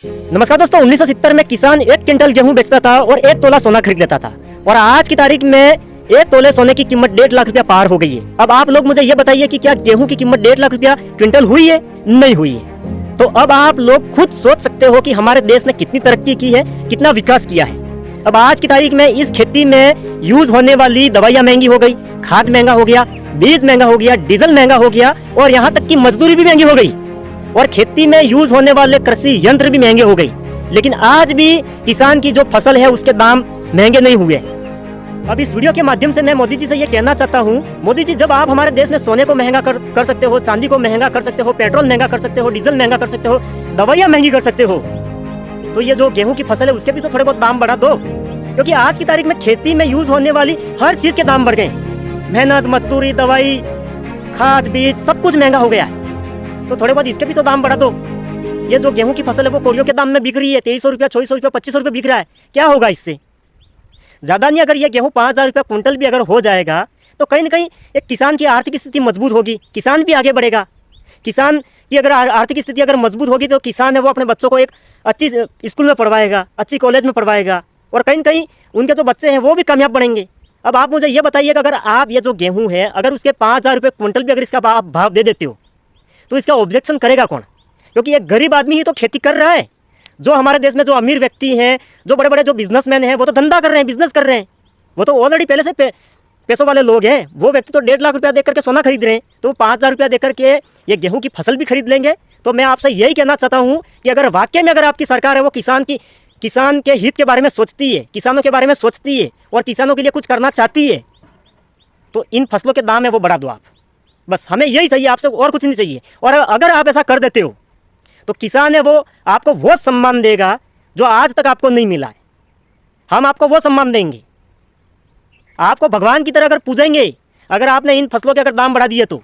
नमस्कार दोस्तों, 1970 में किसान 1 क्विंटल गेहूं बेचता था और 1 तोला सोना खरीद लेता था। और आज की तारीख में 1 तोले सोने की कीमत 1.5 लाख रुपया पार हो गई है। अब आप लोग मुझे ये बताइए कि क्या गेहूं की कीमत 1.5 लाख रुपया क्विंटल हुई है? नहीं हुई है। तो अब आप लोग खुद सोच सकते हो कि हमारे देश ने कितनी तरक्की की है, कितना विकास किया है। अब आज की तारीख में इस खेती में यूज होने वाली दवाइयां महंगी हो गई, खाद महंगा हो गया, बीज महंगा हो गया, डीजल महंगा हो गया और यहाँ तक की मजदूरी भी महंगी हो गई और खेती में यूज होने वाले कृषि यंत्र भी महंगे हो गई। लेकिन आज भी किसान की जो फसल है उसके दाम महंगे नहीं हुए। अब इस वीडियो के माध्यम से मैं मोदी जी से ये कहना चाहता हूँ, मोदी जी, जब आप हमारे देश में सोने को महंगा कर सकते हो, चांदी को महंगा कर सकते हो, पेट्रोल महंगा कर सकते हो, डीजल महंगा कर सकते हो, दवाइयाँ महंगी कर सकते हो, तो ये जो गेहूं की फसल है उसके भी तो थोड़े बहुत दाम बढ़ा दो। क्योंकि आज की तारीख में खेती में यूज होने वाली हर चीज के दाम बढ़ गए। मेहनत, मजदूरी, दवाई, खाद, बीज सब कुछ महंगा हो गया है। तो थोड़े बहुत इसके भी तो दाम बढ़ा दो। ये जो गेहूं की फसल है वो कोरियों के दाम में बिक रही है, 2300 रुपया, 2400 रुपया, 2500 रुपया बिक रहा है। क्या होगा इससे? ज़्यादा नहीं, अगर ये गेहूं 5000 रुपया कुंटल भी अगर हो जाएगा तो कहीं ना कहीं एक किसान की आर्थिक स्थिति मजबूत होगी, किसान भी आगे बढ़ेगा। किसान की अगर आर्थिक स्थिति अगर मजबूत होगी तो किसान है वो अपने बच्चों को एक अच्छी स्कूल में पढ़वाएगा, अच्छी कॉलेज में पढ़वाएगा और कहीं ना कहीं उनके जो बच्चे हैं वो भी कामयाब बनेंगे। अब आप मुझे ये बताइएगा, अगर आप ये जो गेहूँ है अगर उसके 5000 रुपये कुंटल भी अगर इसका आप भाव दे देते हो तो इसका ऑब्जेक्शन करेगा कौन? क्योंकि एक गरीब आदमी ही तो खेती कर रहा है। जो हमारे देश में जो अमीर व्यक्ति हैं, जो बड़े बड़े जो बिजनेसमैन हैं, वो तो धंधा कर रहे हैं, बिजनेस कर रहे हैं, वो तो ऑलरेडी पहले से पैसों वाले लोग हैं। वो व्यक्ति तो 1.5 लाख रुपया देकर के सोना खरीद रहे हैं, तो 5000 रुपया देकर के ये गेहूं की फसल भी खरीद लेंगे। तो मैं आपसे यही कहना चाहता हूँ कि अगर वाकई में अगर आपकी सरकार है वो किसान के हित के बारे में सोचती है, किसानों के बारे में सोचती है और किसानों के लिए कुछ करना चाहती है, तो इन फसलों के दाम है वो बढ़ा दो आप। बस हमें यही चाहिए आपसे, और कुछ नहीं चाहिए। और अगर आप ऐसा कर देते हो तो किसान है वो आपको वो सम्मान देगा जो आज तक आपको नहीं मिला है। हम आपको वो सम्मान देंगे, आपको भगवान की तरह अगर पूजेंगे अगर आपने इन फसलों के अगर दाम बढ़ा दिए तो।